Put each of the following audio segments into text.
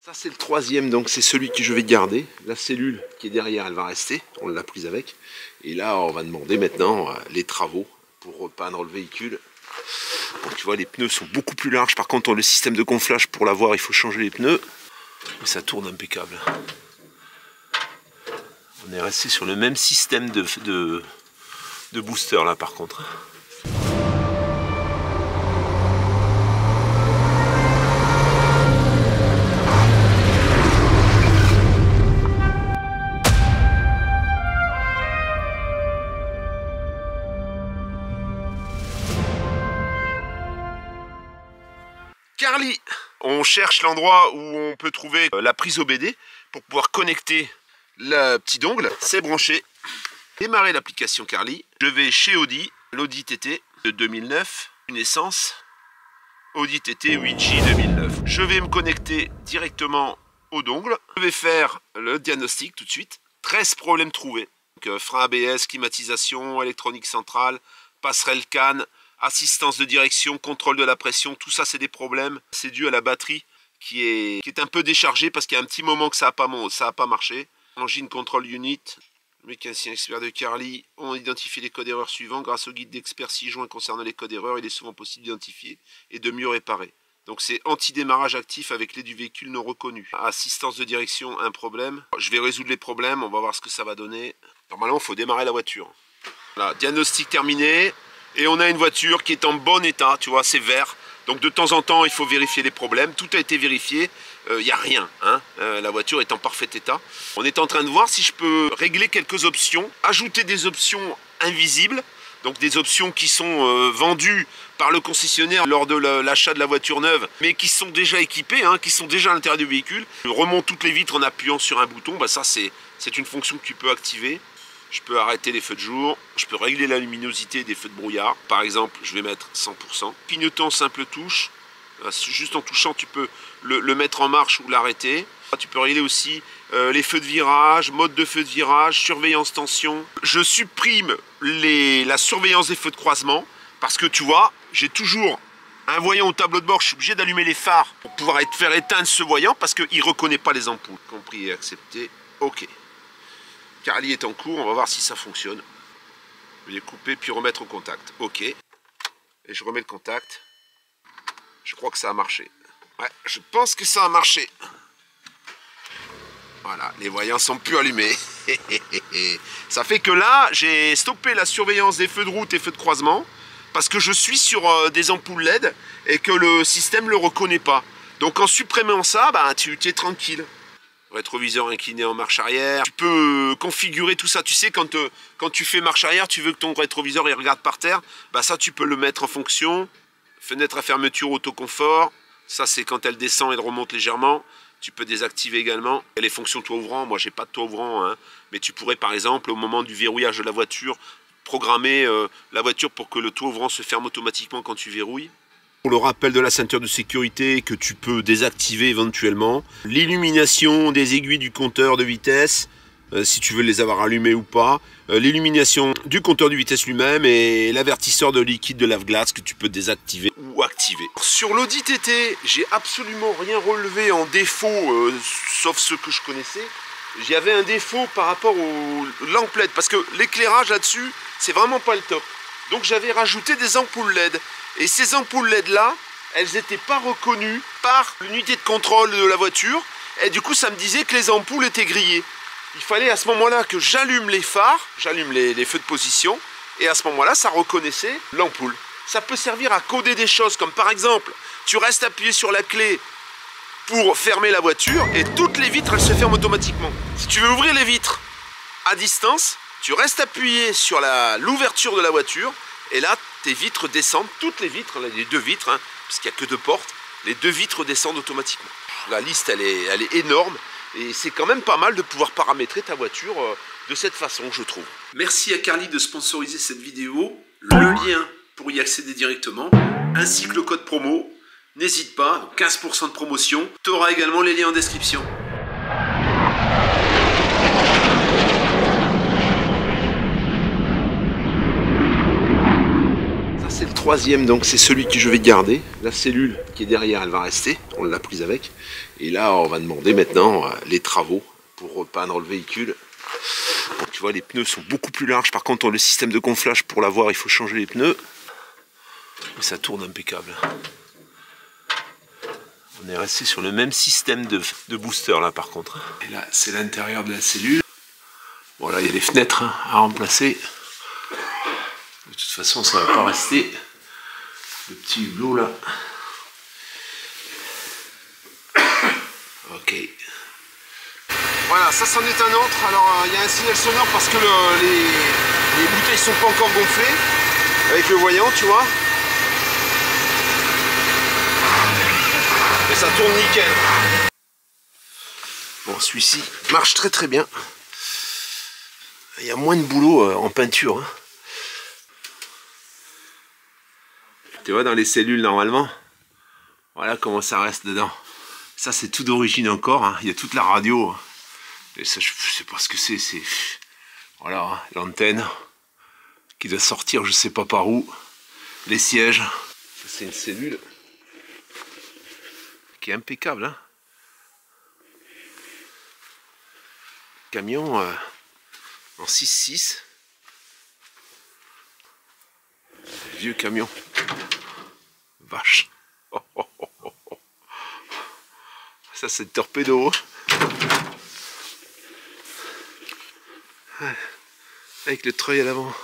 Ça c'est le troisième, donc c'est celui que je vais garder. La cellule qui est derrière, elle va rester, on l'a prise avec. Et là on va demander maintenant les travaux pour repeindre le véhicule. Bon, tu vois, les pneus sont beaucoup plus larges, par contre le système de gonflage, pour l'avoir il faut changer les pneus. Et ça tourne impeccable. On est resté sur le même système de booster là par contre. Carly, on cherche l'endroit où on peut trouver la prise OBD pour pouvoir connecter le petit dongle. C'est branché. Démarrer l'application Carly. Je vais chez Audi, l'Audi TT de 2009, une essence. Audi TT 8J 2009. Je vais me connecter directement au dongle. Je vais faire le diagnostic tout de suite. 13 problèmes trouvés. Donc, frein ABS, climatisation, électronique centrale, passerelle CAN, assistance de direction, contrôle de la pression, tout ça c'est des problèmes. C'est dû à la batterie qui est un peu déchargée parce qu'il y a un petit moment que ça n'a pas marché. Engine Control Unit, le mécanicien expert de Carly ont identifié les codes d'erreur suivants. Grâce au guide d'expert 6 joints concernant les codes d'erreur, il est souvent possible d'identifier et de mieux réparer. Donc c'est anti-démarrage actif avec l'aide du véhicule non reconnu. Assistance de direction, un problème. Je vais résoudre les problèmes, on va voir ce que ça va donner. Normalement il faut démarrer la voiture. Voilà, diagnostic terminé. Et on a une voiture qui est en bon état, tu vois, c'est vert. Donc de temps en temps, il faut vérifier les problèmes. Tout a été vérifié, il n'y a rien. Hein. La voiture est en parfait état. On est en train de voir si je peux régler quelques options, ajouter des options invisibles, donc des options qui sont vendues par le concessionnaire lors de l'achat de la voiture neuve, mais qui sont déjà équipées, hein, qui sont déjà à l'intérieur du véhicule. Je remonte toutes les vitres en appuyant sur un bouton, bah ça c'est une fonction que tu peux activer. Je peux arrêter les feux de jour, je peux régler la luminosité des feux de brouillard. Par exemple, je vais mettre 100%. Clignotant simple touche, juste en touchant, tu peux le mettre en marche ou l'arrêter. Tu peux régler aussi les feux de virage, mode de feu de virage, surveillance tension. Je supprime la surveillance des feux de croisement parce que tu vois, j'ai toujours un voyant au tableau de bord. Je suis obligé d'allumer les phares pour pouvoir faire éteindre ce voyant parce qu'il ne reconnaît pas les ampoules. Compris et accepté. OK. Carly est en cours, on va voir si ça fonctionne. Je vais les couper puis remettre au contact. OK. Et je remets le contact. Je crois que ça a marché. Ouais, je pense que ça a marché. Voilà, les voyants sont plus allumés. Ça fait que là, j'ai stoppé la surveillance des feux de route et feux de croisement parce que je suis sur des ampoules LED et que le système ne le reconnaît pas. Donc en supprimant ça, bah, tu es tranquille. Rétroviseur incliné en marche arrière. Tu peux configurer tout ça. Tu sais, quand tu fais marche arrière, tu veux que ton rétroviseur il regarde par terre. Bah ça, tu peux le mettre en fonction. Fenêtre à fermeture autoconfort. Ça, c'est quand elle descend, elle remonte légèrement. Tu peux désactiver également. Et les fonctions toit ouvrant, moi, j'ai pas de toit ouvrant. Hein. Mais tu pourrais, par exemple, au moment du verrouillage de la voiture, programmer la voiture pour que le toit ouvrant se ferme automatiquement quand tu verrouilles. Pour le rappel de la ceinture de sécurité que tu peux désactiver éventuellement. L'illumination des aiguilles du compteur de vitesse, si tu veux les avoir allumées ou pas. L'illumination du compteur de vitesse lui-même et l'avertisseur de liquide de lave-glace que tu peux désactiver ou activer. Sur l'Audi TT, j'ai absolument rien relevé en défaut, sauf ceux que je connaissais. J'avais un défaut par rapport aux lampes LED, parce que l'éclairage là-dessus, c'est vraiment pas le top. Donc j'avais rajouté des ampoules LED. Et ces ampoules LED là, elles n'étaient pas reconnues par l'unité de contrôle de la voiture. Et du coup, ça me disait que les ampoules étaient grillées. Il fallait à ce moment-là que j'allume les phares, j'allume les feux de position. Et à ce moment-là, ça reconnaissait l'ampoule. Ça peut servir à coder des choses, comme par exemple, tu restes appuyé sur la clé pour fermer la voiture et toutes les vitres, elles se ferment automatiquement. Si tu veux ouvrir les vitres à distance, tu restes appuyé sur l'ouverture de la voiture et là, tes vitres descendent, toutes les vitres, les deux vitres, hein, parce qu'il n'y a que deux portes, les deux vitres descendent automatiquement. La liste, elle est énorme et c'est quand même pas mal de pouvoir paramétrer ta voiture de cette façon, je trouve. Merci à Carly de sponsoriser cette vidéo. Le lien pour y accéder directement, ainsi que le code promo. N'hésite pas, 15% de promotion. Tu auras également les liens en description. Ça, c'est le troisième, donc c'est celui que je vais garder. La cellule qui est derrière, elle va rester. On l'a prise avec. Et là, on va demander maintenant les travaux pour repeindre le véhicule. Donc, tu vois, les pneus sont beaucoup plus larges. Par contre, le système de gonflage, pour l'avoir, il faut changer les pneus. Mais ça tourne impeccable. On est resté sur le même système de booster là, par contre. Et là, c'est l'intérieur de la cellule. Voilà, il y a les fenêtres à remplacer. De toute façon, ça ne va pas rester. Le petit hublot là. Ok. Voilà, ça c'en est un autre. Alors, il y a un signal sonore parce que les bouteilles sont pas encore gonflées. Avec le voyant, tu vois. Mais ça tourne nickel. Bon, celui-ci marche très très bien. Il y a moins de boulot en peinture. Hein. Tu vois, dans les cellules, normalement, voilà comment ça reste dedans. Ça, c'est tout d'origine encore. Hein. Il y a toute la radio. Hein. Et ça, je sais pas ce que c'est. C'est voilà, hein, l'antenne qui doit sortir, je sais pas par où. Les sièges. Ça, c'est une cellule qui est impeccable. Hein. Camion en 6.6. Vieux camion. Vache. Oh, oh, oh, oh, oh. Ça, c'est le torpedo. Avec le treuil à l'avant.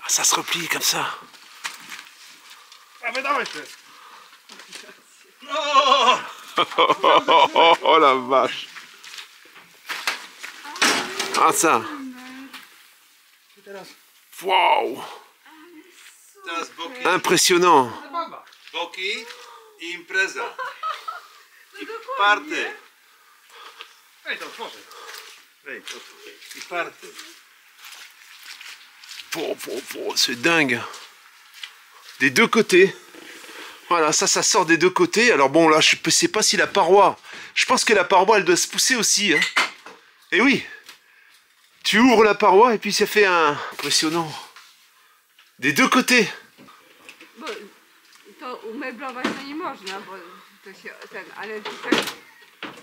Ah, ça se replie comme ça. Oh, oh la vache. Ah ça. Waouh. Impressionnant. Boki i impreza. I party. I party. C'est dingue. Des deux côtés. Voilà, ça sort des deux côtés. Alors bon, là, je ne sais pas si la paroi... Je pense que la paroi, elle doit se pousser aussi. Hein. Et oui. Tu ouvres la paroi et puis ça fait un... Impressionnant. Des deux côtés.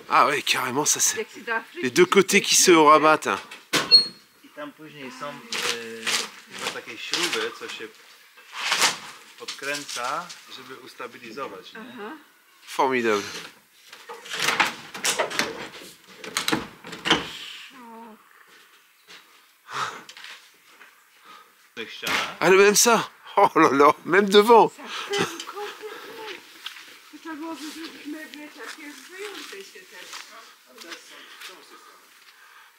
Ah ouais, carrément, ça c'est... Les deux côtés qui se rabattent. I tam później są takie śruby, co się podkręca, żeby ustabilizować. Nie? Formidable. Ah, même ça. Oh là là, même devant.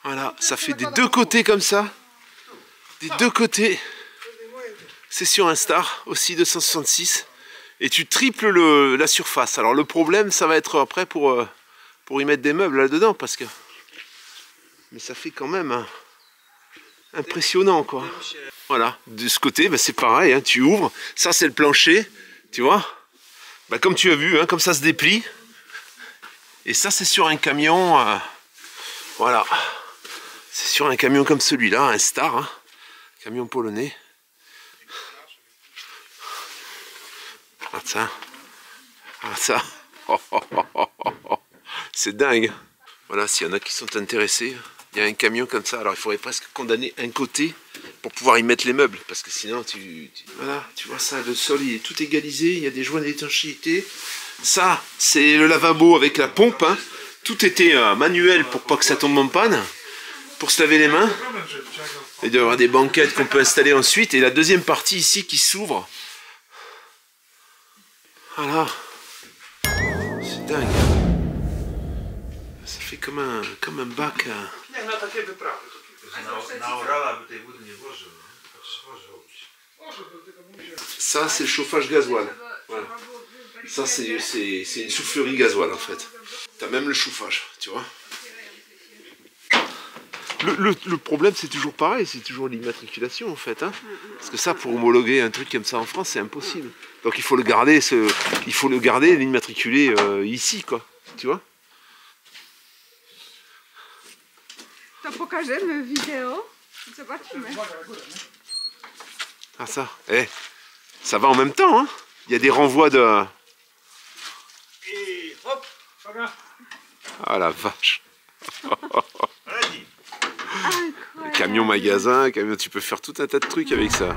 Voilà, ça fait des deux côtés comme ça. Des deux côtés. C'est sur un Star, aussi 266. Et tu triples la surface. Alors le problème, ça va être après pour y mettre des meubles là-dedans. Parce que... Mais ça fait quand même hein, impressionnant, quoi. Voilà, de ce côté, bah, c'est pareil. Hein, tu ouvres. Ça, c'est le plancher. Tu vois bah, comme tu as vu, hein, comme ça se déplie. Et ça, c'est sur un camion. Voilà. C'est sur un camion comme celui-là, un Star. Hein, camion polonais. Ah ça, ah ça, oh, oh, oh, oh, oh. C'est dingue. Voilà, s'il y en a qui sont intéressés, il y a un camion comme ça. Alors il faudrait presque condamner un côté pour pouvoir y mettre les meubles, parce que sinon voilà, tu vois ça, le sol il est tout égalisé, il y a des joints d'étanchéité. Ça, c'est le lavabo avec la pompe. Hein. Tout était manuel pour pas que ça tombe en panne, pour se laver les mains. Et il doit y avoir des banquettes qu'on peut installer ensuite. Et la deuxième partie ici qui s'ouvre. Voilà, c'est dingue. Ça fait comme un bac. Ça, c'est le chauffage gasoil. Voilà. Ça, c'est une soufflerie gasoil en fait. T'as même le chauffage, tu vois. Le problème, c'est toujours pareil, c'est toujours l'immatriculation en fait. Hein. Parce que ça, pour homologuer un truc comme ça en France, c'est impossible. Donc il faut le garder, l'immatriculer ici, quoi. Tu vois. To pokażemy wideo. Zobaczymy. Ah ça, Ça va en même temps, hein. Il y a des renvois de... Et hop, voilà. Ah la vache. Vas-y. Incroyable. Camion magasin, camion, tu peux faire tout un tas de trucs avec ça.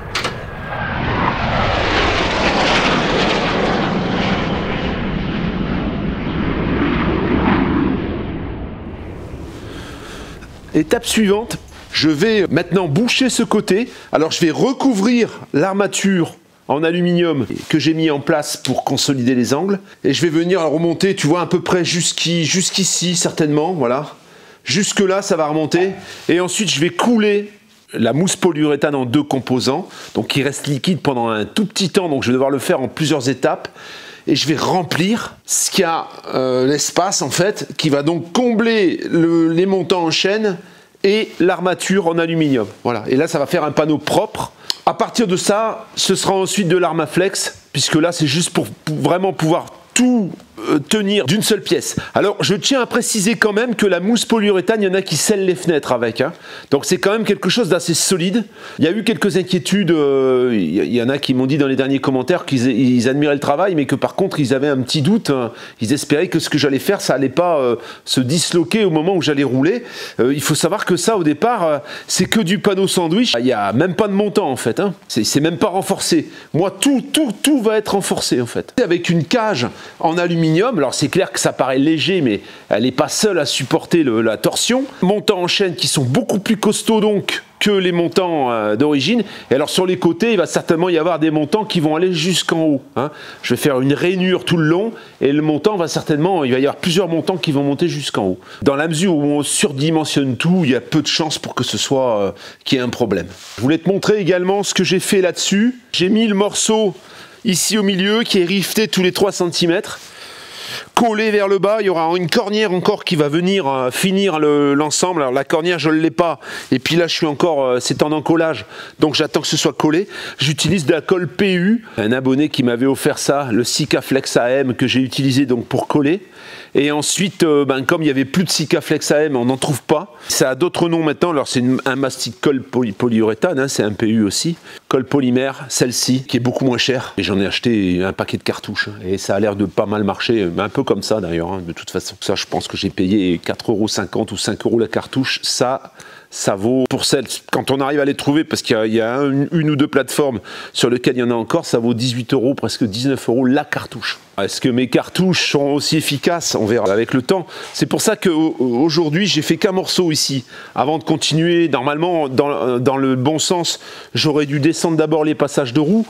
Étape suivante, je vais maintenant boucher ce côté. Alors je vais recouvrir l'armature en aluminium que j'ai mis en place pour consolider les angles. Et je vais venir remonter, tu vois, à peu près jusqu'ici certainement, voilà. Jusque là, ça va remonter. Et ensuite, je vais couler la mousse polyuréthane en 2 composants. Donc, il reste liquide pendant un tout petit temps. Donc, je vais devoir le faire en plusieurs étapes. Et je vais remplir ce qu'il y a, l'espace, en fait, qui va donc combler les montants en chaîne et l'armature en aluminium. Voilà. Et là, ça va faire un panneau propre. À partir de ça, ce sera ensuite de l'Armaflex, puisque là, c'est juste pour vraiment pouvoir tout tenir d'une seule pièce. Alors je tiens à préciser quand même que la mousse polyuréthane, il y en a qui scellent les fenêtres avec, hein. Donc c'est quand même quelque chose d'assez solide. Il y a eu quelques inquiétudes, il y en a qui m'ont dit dans les derniers commentaires qu'ils admiraient le travail, mais que par contre ils avaient un petit doute, hein. Ils espéraient que ce que j'allais faire, ça allait pas se disloquer au moment où j'allais rouler. Il faut savoir que ça au départ, c'est que du panneau sandwich, il n'y a même pas de montant en fait, hein. C'est même pas renforcé. Moi tout va être renforcé en fait. Avec une cage en aluminium. Alors c'est clair que ça paraît léger, mais elle n'est pas seule à supporter la torsion. Montants en chaîne qui sont beaucoup plus costauds donc que les montants d'origine. Et alors sur les côtés, il va certainement y avoir des montants qui vont aller jusqu'en haut, hein. Je vais faire une rainure tout le long et le montant va certainement, il va y avoir plusieurs montants qui vont monter jusqu'en haut. Dans la mesure où on surdimensionne tout, il y a peu de chances pour que ce soit qu'il y ait un problème. Je voulais te montrer également ce que j'ai fait là-dessus. J'ai mis le morceau ici au milieu qui est rifté tous les 3 cm. Collé vers le bas, il y aura une cornière encore qui va venir finir l'ensemble. Alors la cornière, je ne l'ai pas. Et puis là, je suis encore, c'est en encollage. Donc j'attends que ce soit collé. J'utilise de la colle PU. Un abonné qui m'avait offert ça, le Sikaflex AM, que j'ai utilisé donc pour coller. Et ensuite, comme il n'y avait plus de Sikaflex AM, on n'en trouve pas. Ça a d'autres noms maintenant. Alors c'est un mastic colle polyuréthane, hein, c'est un PU aussi. Colle polymère, celle-ci, qui est beaucoup moins chère. Et j'en ai acheté un paquet de cartouches. Et ça a l'air de pas mal marcher. Un peu comme ça d'ailleurs, hein. De toute façon. Ça, je pense que j'ai payé 4,50 € ou 5 € la cartouche. Ça vaut, pour celles, quand on arrive à les trouver, parce qu'il y a une ou deux plateformes sur lesquelles il y en a encore, ça vaut 18 €, presque 19 € la cartouche. Est-ce que mes cartouches sont aussi efficaces? On verra avec le temps. C'est pour ça qu'aujourd'hui, j'ai fait qu'un morceau ici. Avant de continuer, normalement, dans le bon sens, j'aurais dû descendre d'abord les passages de roues.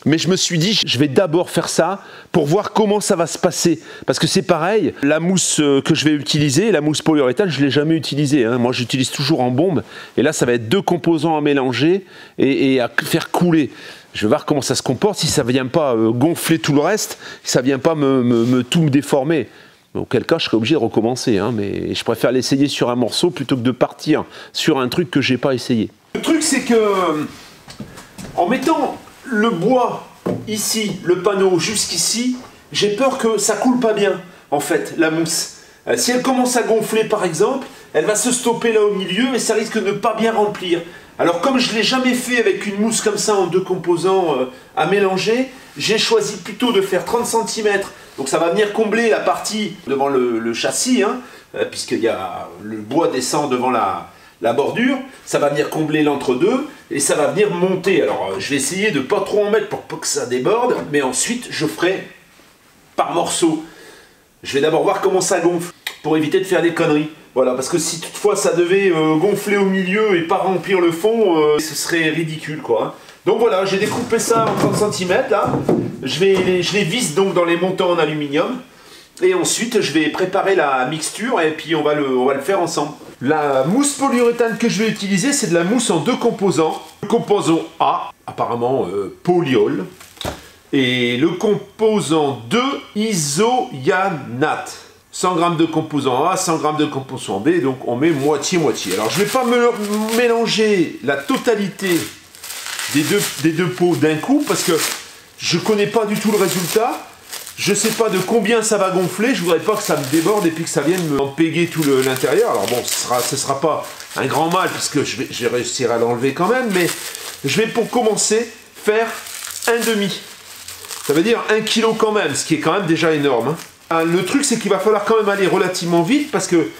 Mais je me suis dit, je vais d'abord faire ça pour voir comment ça va se passer. Parce que c'est pareil, la mousse que je vais utiliser, la mousse polyuréthane, je ne l'ai jamais utilisée, hein. Moi, j'utilise toujours en bombe. Et là, ça va être 2 composants à mélanger et à faire couler. Je vais voir comment ça se comporte, si ça ne vient pas gonfler tout le reste, si ça ne vient pas tout me déformer. Auquel cas, je serais obligé de recommencer, hein. Mais je préfère l'essayer sur un morceau plutôt que de partir sur un truc que je n'ai pas essayé. Le truc, c'est que en mettant le bois ici, le panneau jusqu'ici, j'ai peur que ça coule pas bien, en fait, la mousse. Si elle commence à gonfler, par exemple, elle va se stopper là au milieu et ça risque de ne pas bien remplir. Alors, comme je ne l'ai jamais fait avec une mousse comme ça en 2 composants à mélanger, j'ai choisi plutôt de faire 30 cm. Donc, ça va venir combler la partie devant le châssis, hein, puisque le bois descend devant la bordure, ça va venir combler l'entre-deux et ça va venir monter. Alors je vais essayer de ne pas trop en mettre pour pas que ça déborde, mais ensuite je ferai par morceaux. Je vais d'abord voir comment ça gonfle pour éviter de faire des conneries. Voilà, parce que si toutefois ça devait gonfler au milieu et pas remplir le fond, ce serait ridicule quoi, hein. Donc voilà, j'ai découpé ça en 30 cm là. Je les visse donc dans les montants en aluminium. Et ensuite, je vais préparer la mixture et puis on va le faire ensemble. La mousse polyuréthane que je vais utiliser, c'est de la mousse en 2 composants. Le composant A, apparemment polyol. Et le composant 2, isocyanate. 100 g de composant A, 100 g de composant B, donc on met moitié-moitié. Alors je ne vais pas mélanger la totalité des deux pots d'un coup parce que je ne connais pas du tout le résultat. Je ne sais pas de combien ça va gonfler, je ne voudrais pas que ça me déborde et puis que ça vienne me péguer tout l'intérieur. Alors bon, ce sera pas un grand mal puisque je réussirai à l'enlever quand même, mais je vais pour commencer faire 1,5 kg. Ça veut dire 1 kg quand même, ce qui est quand même déjà énorme. Hein. Le truc, c'est qu'il va falloir quand même aller relativement vite parce que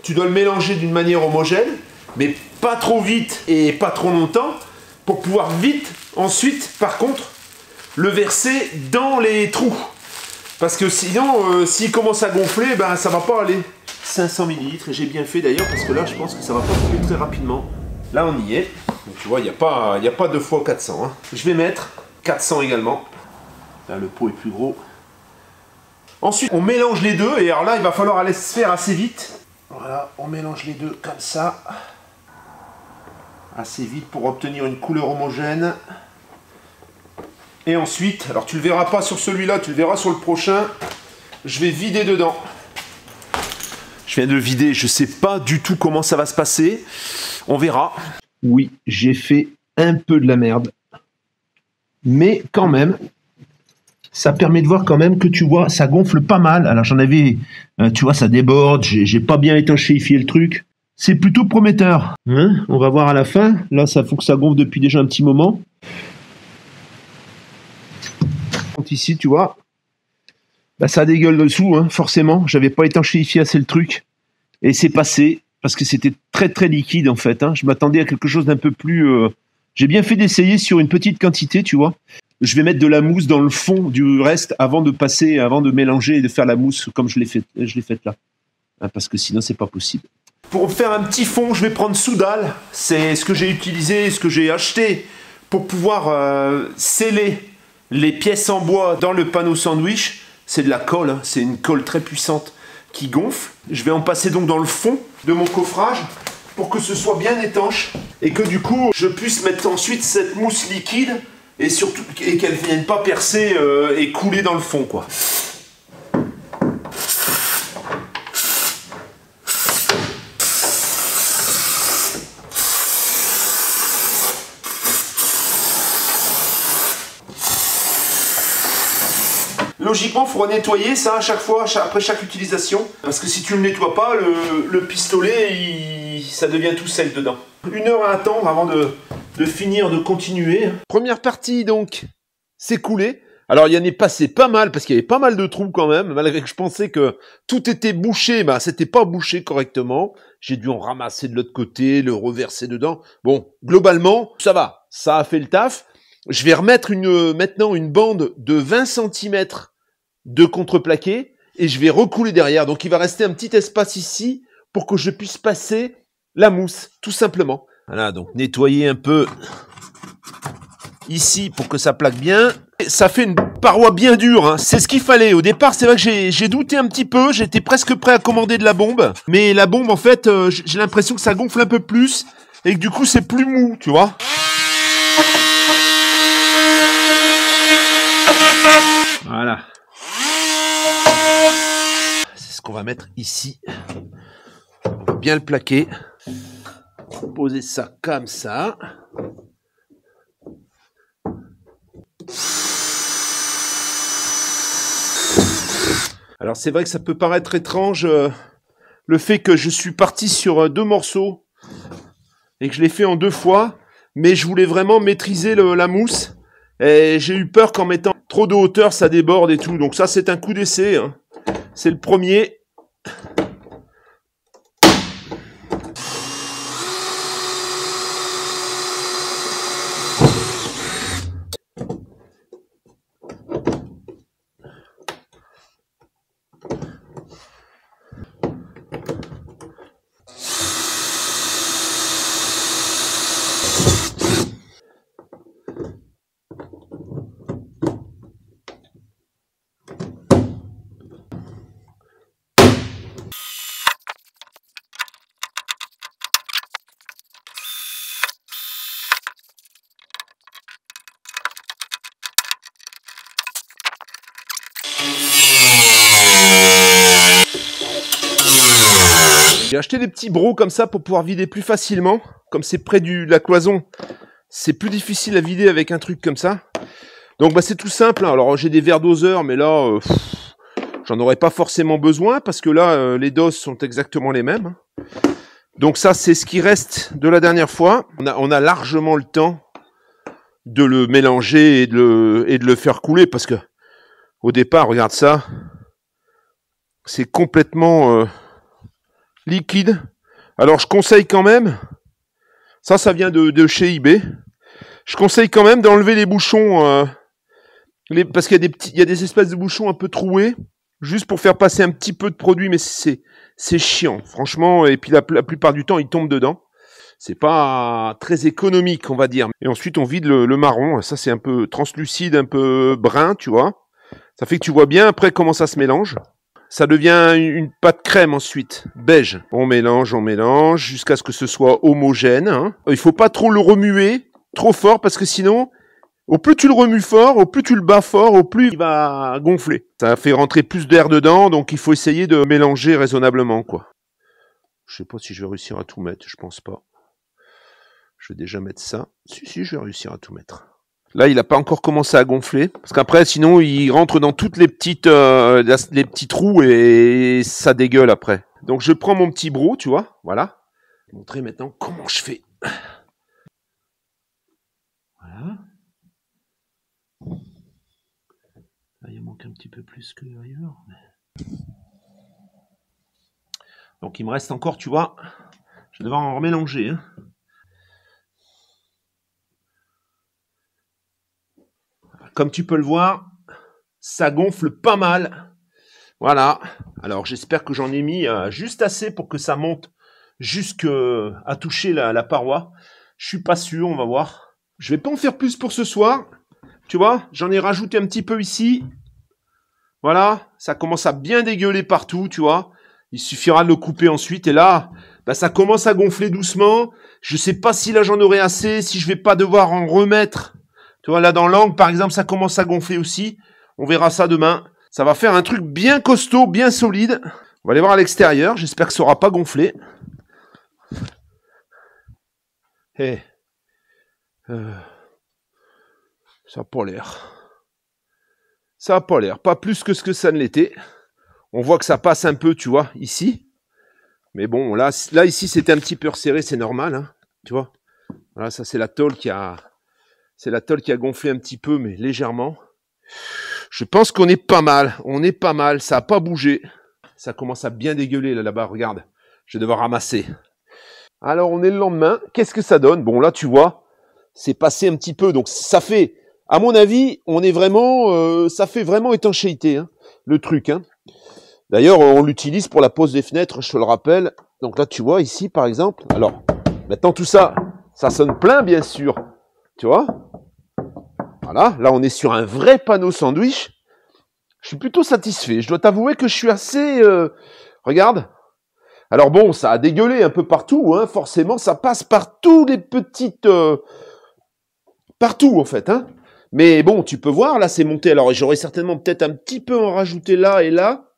tu dois le mélanger d'une manière homogène, mais pas trop vite et pas trop longtemps pour pouvoir vite, ensuite, par contre, le verser dans les trous. Parce que sinon, s'il commence à gonfler, ben ça va pas aller. 500 ml, et j'ai bien fait d'ailleurs, parce que là, je pense que ça va pas couler très rapidement. Là, on y est. Donc, tu vois, il n'y a pas 2 fois 400. Hein. Je vais mettre 400 également. Là, le pot est plus gros. Ensuite, on mélange les deux, et alors là, il va falloir aller se faire assez vite. Voilà, on mélange les deux comme ça. Assez vite pour obtenir une couleur homogène. Et ensuite, alors tu le verras pas sur celui-là, tu le verras sur le prochain, je vais vider dedans. Je viens de le vider, je sais pas du tout comment ça va se passer. On verra. Oui, j'ai fait un peu de la merde. Mais quand même, ça permet de voir quand même que tu vois, ça gonfle pas mal. Alors j'en avais, tu vois, ça déborde, j'ai pas bien étanchéifié le truc. C'est plutôt prometteur. Hein, on va voir à la fin. Là, ça faut que ça gonfle depuis déjà un petit moment. Ici, tu vois, bah, ça dégueule dessous, hein, forcément. J'avais pas étanchéifié assez le truc. Et c'est passé, parce que c'était très très liquide en fait. Hein. Je m'attendais à quelque chose d'un peu plus... J'ai bien fait d'essayer sur une petite quantité, tu vois. Je vais mettre de la mousse dans le fond du reste avant de mélanger et de faire la mousse comme je l'ai faite là. Hein, parce que sinon, c'est pas possible. Pour faire un petit fond, je vais prendre Soudal. C'est ce que j'ai utilisé, ce que j'ai acheté pour pouvoir sceller les pièces en bois dans le panneau sandwich. C'est de la colle, hein. C'est une colle très puissante qui gonfle. Je vais en passer donc dans le fond de mon coffrage pour que ce soit bien étanche et que du coup je puisse mettre ensuite cette mousse liquide et surtout et qu'elle ne vienne pas percer et couler dans le fond, quoi. Logiquement, il faudra nettoyer ça à chaque fois, après chaque utilisation. Parce que si tu ne le nettoies pas, le pistolet, ça devient tout sec dedans. 1 heure à attendre avant de finir de continuer. Première partie, donc, c'est coulé. Alors, il y en est passé pas mal, parce qu'il y avait pas mal de trous quand même. Malgré que je pensais que tout était bouché, bah, c'était pas bouché correctement. J'ai dû en ramasser de l'autre côté, le reverser dedans. Bon, globalement, ça va. Ça a fait le taf. Je vais remettre maintenant une bande de 20 cm de contreplaqué et je vais recouler derrière. Donc il va rester un petit espace ici pour que je puisse passer la mousse, tout simplement. Voilà, donc nettoyer un peu ici pour que ça plaque bien. Et ça fait une paroi bien dure, hein. C'est ce qu'il fallait. Au départ, c'est vrai que j'ai douté un petit peu, j'étais presque prêt à commander de la bombe. Mais la bombe, en fait, j'ai l'impression que ça gonfle un peu plus et que du coup, c'est plus mou, tu vois. Voilà. C'est ce qu'on va mettre ici. On va bien le plaquer. Poser ça comme ça. Alors c'est vrai que ça peut paraître étrange le fait que je suis parti sur 2 morceaux et que je l'ai fait en 2 fois, mais je voulais vraiment maîtriser la mousse. Et j'ai eu peur qu'en mettant trop de hauteur, ça déborde et tout. Donc ça, c'est un coup d'essai. Hein. C'est le premier. J'ai acheté des petits brocs comme ça pour pouvoir vider plus facilement. Comme c'est près de la cloison, c'est plus difficile à vider avec un truc comme ça. Donc bah, c'est tout simple. Hein. Alors j'ai des verres doseurs, mais là, j'en aurais pas forcément besoin parce que là, les doses sont exactement les mêmes. Donc ça, c'est ce qui reste de la dernière fois. On a largement le temps de le mélanger et de le faire couler, parce que au départ, regarde ça, c'est complètement liquide. Alors je conseille quand même, ça vient de chez eBay, je conseille quand même d'enlever les bouchons, parce qu'il y a des espèces de bouchons un peu troués, juste pour faire passer un petit peu de produit, mais c'est chiant, franchement, et puis la plupart du temps, il tombe dedans. C'est pas très économique, on va dire. Et ensuite, on vide le marron. Ça, c'est un peu translucide, un peu brun, tu vois. Ça fait que tu vois bien après comment ça se mélange. Ça devient une pâte crème ensuite, beige. On mélange jusqu'à ce que ce soit homogène. Hein. Il faut pas trop le remuer, trop fort, parce que sinon, au plus tu le remues fort, au plus tu le bats fort, au plus il va gonfler. Ça fait rentrer plus d'air dedans, donc il faut essayer de mélanger raisonnablement, quoi. Je sais pas si je vais réussir à tout mettre, je pense pas. Je vais déjà mettre ça. Si, je vais réussir à tout mettre. Là, il n'a pas encore commencé à gonfler. Parce qu'après, sinon, il rentre dans toutes les petites, les petits trous et ça dégueule après. Donc, je prends mon petit broc, tu vois. Voilà. Je vais montrer maintenant comment je fais. Voilà. Là, il manque un petit peu plus que ailleurs. Donc, il me reste encore, tu vois. Je vais devoir en remélanger. Hein. Comme tu peux le voir, ça gonfle pas mal. Voilà. Alors, j'espère que j'en ai mis juste assez pour que ça monte jusqu'à toucher la paroi. Je suis pas sûr, on va voir. Je vais pas en faire plus pour ce soir. Tu vois, j'en ai rajouté un petit peu ici. Voilà, ça commence à bien dégueuler partout, tu vois. Il suffira de le couper ensuite. Et là, bah, ça commence à gonfler doucement. Je sais pas si là j'en aurai assez, si je vais pas devoir en remettre. Tu vois, là dans l'angle, par exemple, ça commence à gonfler aussi. On verra ça demain. Ça va faire un truc bien costaud, bien solide. On va aller voir à l'extérieur. J'espère que ça aura pas gonflé. Eh, ça n'a pas l'air. Ça n'a pas l'air. Pas plus que ce que ça ne l'était. On voit que ça passe un peu, tu vois, ici. Mais bon, là ici, c'était un petit peu resserré, c'est normal, hein, tu vois. Voilà, ça, c'est la tôle qui a... C'est la tôle qui a gonflé un petit peu, mais légèrement. Je pense qu'on est pas mal. On est pas mal. Ça n'a pas bougé. Ça commence à bien dégueuler là-bas. Regarde. Je vais devoir ramasser. Alors, on est le lendemain. Qu'est-ce que ça donne? Bon, là, tu vois, c'est passé un petit peu. Donc, ça fait, à mon avis, on est vraiment... ça fait vraiment étanchéité, hein, le truc. Hein. D'ailleurs, on l'utilise pour la pose des fenêtres, je te le rappelle. Donc là, tu vois, ici, par exemple. Alors, maintenant, tout ça, ça sonne plein, bien sûr. Tu vois? Voilà, là on est sur un vrai panneau sandwich. Je suis plutôt satisfait. Je dois t'avouer que je suis assez... Regarde. Alors bon, ça a dégueulé un peu partout, hein. Forcément, ça passe par tous les petites... Partout en fait, hein. Mais bon, tu peux voir, là c'est monté. Alors j'aurais certainement peut-être un petit peu en rajouté là et là.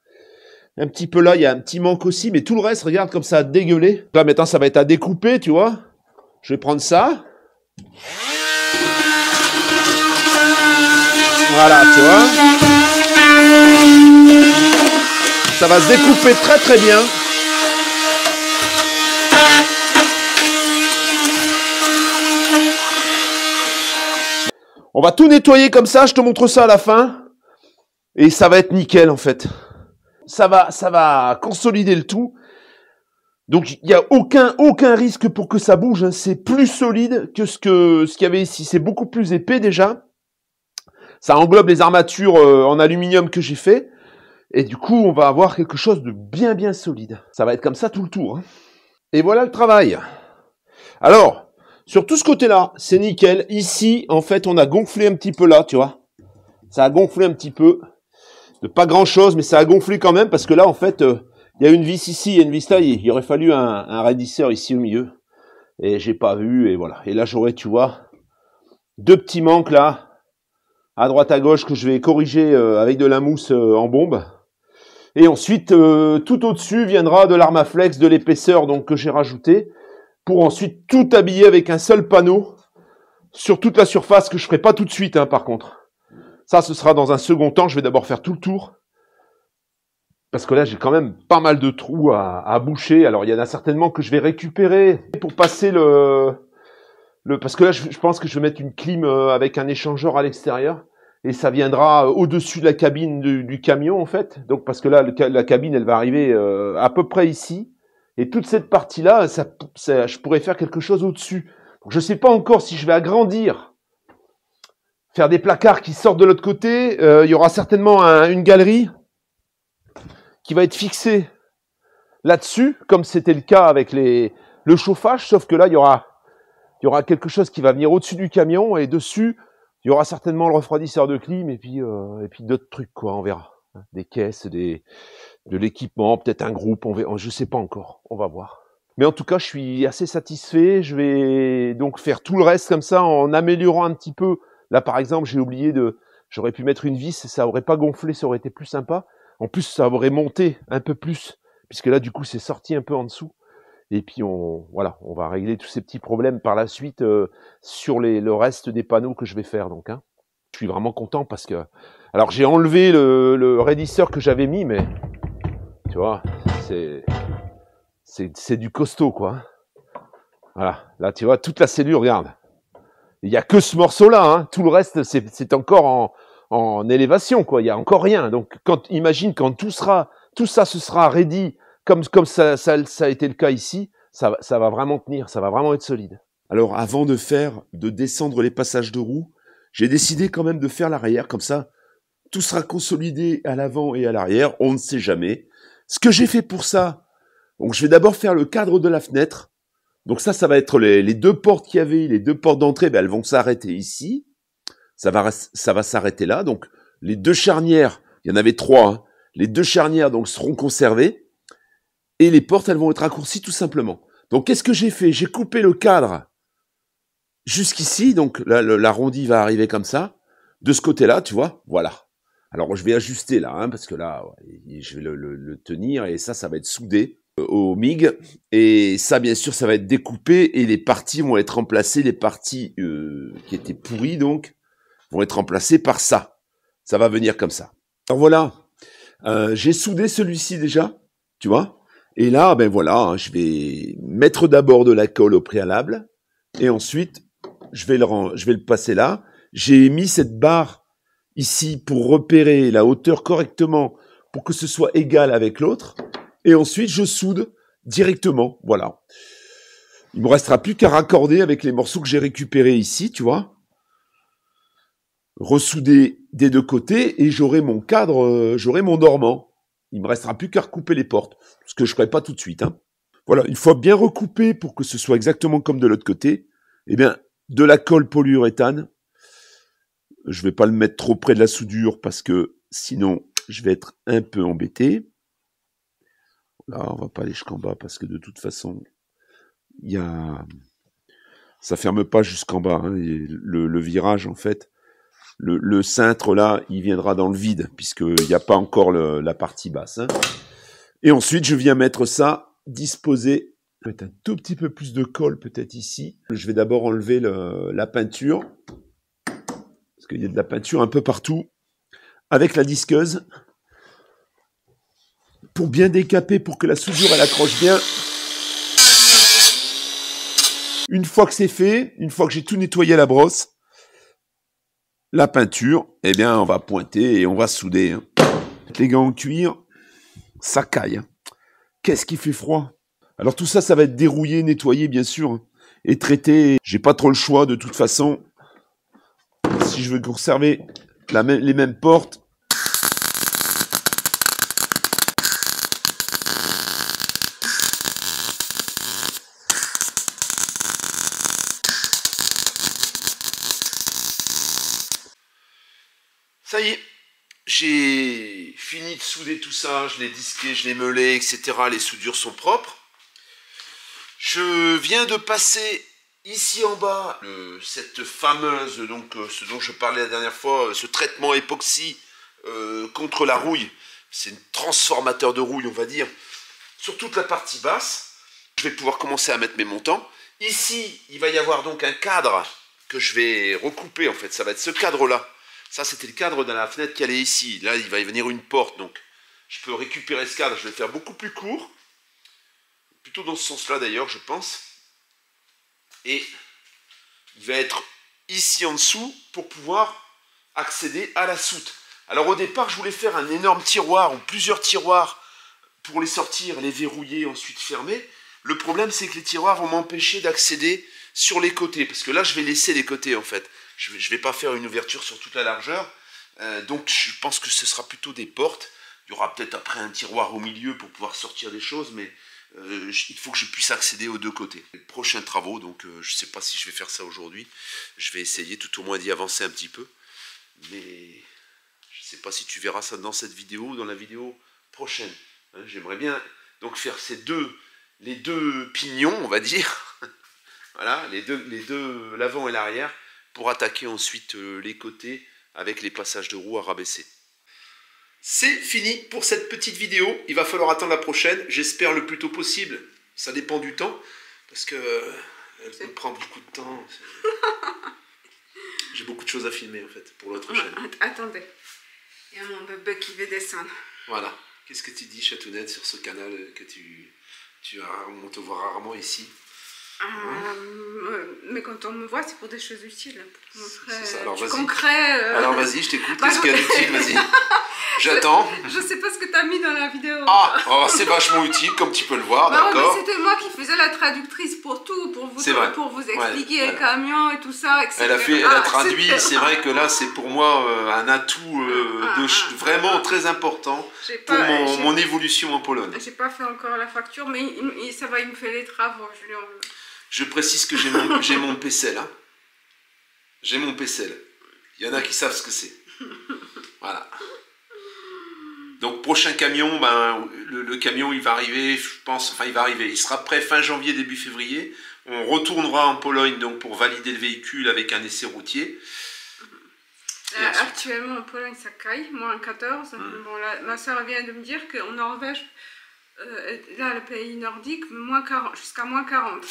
Un petit peu là, il y a un petit manque aussi. Mais tout le reste, regarde comme ça a dégueulé. Là maintenant, ça va être à découper, tu vois. Je vais prendre ça. Voilà, tu vois. Ça va se découper très très bien. On va tout nettoyer comme ça, je te montre ça à la fin. Et ça va être nickel en fait. Ça va consolider le tout. Donc il n'y a aucun risque pour que ça bouge. Hein. C'est plus solide que ce qu'il y avait ici. C'est beaucoup plus épais déjà. Ça englobe les armatures en aluminium que j'ai fait. Et du coup, on va avoir quelque chose de bien solide. Ça va être comme ça tout le tour. Hein. Et voilà le travail. Alors, sur tout ce côté-là, c'est nickel. Ici, en fait, on a gonflé un petit peu là, tu vois. Ça a gonflé un petit peu. De pas grand-chose, mais ça a gonflé quand même. Parce que là, en fait, il y a une vis ici, il y a une vis là. Il aurait fallu un raidisseur ici au milieu. Et j'ai pas vu, et voilà. Et là, j'aurais, tu vois, deux petits manques là. À droite à gauche que je vais corriger avec de la mousse en bombe. Et ensuite, tout au-dessus viendra de l'Armaflex, de l'épaisseur donc que j'ai rajouté, pour ensuite tout habiller avec un seul panneau sur toute la surface que je ferai pas tout de suite, hein, par contre. Ça, ce sera dans un second temps. Je vais d'abord faire tout le tour. Parce que là, j'ai quand même pas mal de trous à boucher. Alors, il y en a certainement que je vais récupérer pour passer Parce que là, je pense que je vais mettre une clim avec un échangeur à l'extérieur. Et ça viendra au-dessus de la cabine du camion, en fait. Donc, parce que là, la cabine, elle va arriver à peu près ici. Et toute cette partie-là, je pourrais faire quelque chose au-dessus. Donc, je ne sais pas encore si je vais agrandir, faire des placards qui sortent de l'autre côté. Il y aura certainement une galerie qui va être fixée là-dessus, comme c'était le cas avec le chauffage. Sauf que là, il y aura quelque chose qui va venir au-dessus du camion et dessus, il y aura certainement le refroidisseur de clim et puis d'autres trucs, quoi, on verra. Des caisses, de l'équipement, peut-être un groupe, je sais pas encore, on va voir. Mais en tout cas, je suis assez satisfait. Je vais donc faire tout le reste comme ça en améliorant un petit peu. Là, par exemple, j'aurais pu mettre une vis, ça aurait pas gonflé, ça aurait été plus sympa. En plus, ça aurait monté un peu plus, puisque là, du coup, c'est sorti un peu en dessous. Et puis on va régler tous ces petits problèmes par la suite sur le reste des panneaux que je vais faire. Donc, hein. Je suis vraiment content parce que, alors j'ai enlevé le raidisseur que j'avais mis, mais tu vois, c'est du costaud, quoi. Voilà, là tu vois toute la cellule, regarde. Il y a que ce morceau-là, hein. Tout le reste c'est encore en élévation, quoi. Il y a encore rien. Donc imagine quand tout ça se sera raidi. Comme ça a été le cas ici, ça va vraiment tenir, ça va vraiment être solide. Alors, avant de descendre les passages de roues, j'ai décidé quand même de faire l'arrière, comme ça, tout sera consolidé à l'avant et à l'arrière, on ne sait jamais. Ce que j'ai fait pour ça, donc je vais d'abord faire le cadre de la fenêtre. Donc ça va être les deux portes qu'il y avait, les deux portes d'entrée, elles vont s'arrêter ici. Ça va s'arrêter là. Donc, les deux charnières, il y en avait 3, hein, les deux charnières donc seront conservées. Et les portes, elles vont être raccourcies tout simplement. Donc, qu'est-ce que j'ai fait? J'ai coupé le cadre jusqu'ici. Donc, là, l'arrondi va arriver comme ça. De ce côté-là, tu vois, voilà. Alors, je vais ajuster là, hein, parce que là, je vais le tenir. Et ça va être soudé au MIG. Et ça, bien sûr, ça va être découpé. Et les parties vont être remplacées. Les parties qui étaient pourries, donc, vont être remplacées par ça. Ça va venir comme ça. Alors, voilà. J'ai soudé celui-ci déjà, tu vois. Et là, ben voilà, hein, je vais mettre d'abord de la colle au préalable, et ensuite, je vais le passer là. J'ai mis cette barre ici pour repérer la hauteur correctement, pour que ce soit égal avec l'autre, et ensuite, je soude directement, voilà. Il me restera plus qu'à raccorder avec les morceaux que j'ai récupérés ici, tu vois. Ressouder des deux côtés, et j'aurai mon cadre, j'aurai mon dormant. Il me restera plus qu'à recouper les portes, ce que je ferai pas tout de suite, hein. Voilà, une fois bien recoupé pour que ce soit exactement comme de l'autre côté, eh bien, de la colle polyuréthane. Je vais pas le mettre trop près de la soudure parce que sinon, je vais être un peu embêté. Là, on va pas aller jusqu'en bas parce que de toute façon, ça ferme pas jusqu'en bas, hein. Le virage, en fait, le cintre là, il viendra dans le vide puisqu'il n'y a pas encore la partie basse, hein. Et ensuite, je viens mettre ça disposé. Mettre un tout petit peu plus de colle peut-être ici. Je vais d'abord enlever la peinture parce qu'il y a de la peinture un peu partout avec la disqueuse pour bien décaper, pour que la soudure elle accroche bien. Une fois que c'est fait, une fois que j'ai tout nettoyé à la brosse, la peinture, eh bien, on va pointer et on va souder, hein. Les gants en cuir, ça caille, hein. Qu'est-ce qui fait froid? Alors tout ça, ça va être dérouillé, nettoyé, bien sûr, hein, et traité. J'ai pas trop le choix, de toute façon. Si je veux conserver les mêmes portes, ça y est, j'ai fini de souder tout ça, je l'ai disqué, je l'ai meulé, etc. Les soudures sont propres. Je viens de passer ici en bas cette fameuse, donc ce dont je parlais la dernière fois, ce traitement époxy contre la rouille. C'est un transformateur de rouille, on va dire, sur toute la partie basse. Je vais pouvoir commencer à mettre mes montants. Ici, il va y avoir donc un cadre que je vais recouper, en fait. Ça va être ce cadre-là. Ça, c'était le cadre de la fenêtre qui allait ici. Là, il va y venir une porte, donc je peux récupérer ce cadre. Je vais le faire beaucoup plus court. Plutôt dans ce sens-là, d'ailleurs, je pense. Et il va être ici en dessous pour pouvoir accéder à la soute. Alors au départ, je voulais faire un énorme tiroir ou plusieurs tiroirs pour les sortir, les verrouiller, ensuite fermer. Le problème, c'est que les tiroirs vont m'empêcher d'accéder sur les côtés, parce que là, je vais laisser les côtés en fait. Je vais pas faire une ouverture sur toute la largeur, donc je pense que ce sera plutôt des portes. Il y aura peut-être après un tiroir au milieu pour pouvoir sortir des choses, mais il faut que je puisse accéder aux deux côtés. Les prochains travaux, donc je ne sais pas si je vais faire ça aujourd'hui. Je vais essayer tout au moins d'y avancer un petit peu, mais je ne sais pas si tu verras ça dans cette vidéo ou dans la vidéo prochaine. Hein, j'aimerais bien donc faire les deux pignons, on va dire. Voilà, les deux, l'avant et l'arrière, pour attaquer ensuite les côtés avec les passages de roues à rabaisser. C'est fini pour cette petite vidéo. Il va falloir attendre la prochaine. J'espère le plus tôt possible. Ça dépend du temps, parce que elle prend beaucoup de temps. J'ai beaucoup de choses à filmer en fait pour l'autre chaîne. Attendez, il y a mon bébé qui veut descendre. Voilà. Qu'est-ce que tu dis, Chatounette, sur ce canal que on te voit rarement ici? Mais quand on me voit, c'est pour des choses utiles. Pour montrer ça. Alors, vas-y. Concret. Alors vas-y, je t'écoute. Qu'est-ce qu'il y a d'utile? Vas-y. J'attends. Je sais pas ce que tu as mis dans la vidéo. Ah, oh, c'est vachement utile, comme tu peux le voir, d'accord. Ouais, c'était moi qui faisais la traductrice pour tout, pour vous expliquer les camions et tout ça, etc. Elle a traduit, c'est vrai que là, c'est pour moi un atout vraiment très important pour mon évolution en Pologne. J'ai pas fait encore la facture, mais ça va, il me fait les travaux, Julien. Je précise que j'ai mon PCL. Hein. J'ai mon PCL. Il y en a qui savent ce que c'est. Voilà. Donc prochain camion, le camion il va arriver, je pense, enfin il va arriver, il sera prêt fin janvier, début février. On retournera en Pologne donc pour valider le véhicule avec un essai routier. Actuellement en Pologne ça caille, moins 14. Bon, ma soeur vient de me dire qu'en Norvège, là le pays nordique, jusqu'à moins 40.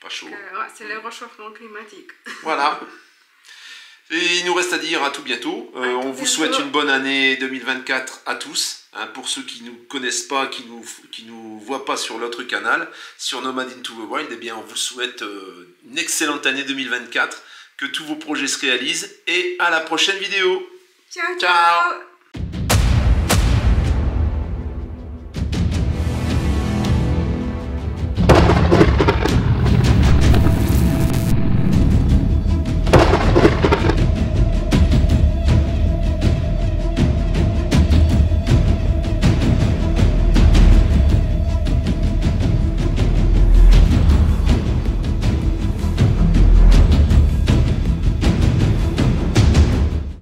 Pas chaud. C'est le réchauffement climatique. Voilà. Et il nous reste à dire à tout bientôt. On vous souhaite une bonne année 2024 à tous. Hein, pour ceux qui ne nous connaissent pas, qui nous voient pas sur l'autre canal, sur Nomad into the Wild, eh bien on vous souhaite une excellente année 2024, que tous vos projets se réalisent et à la prochaine vidéo. Ciao, ciao.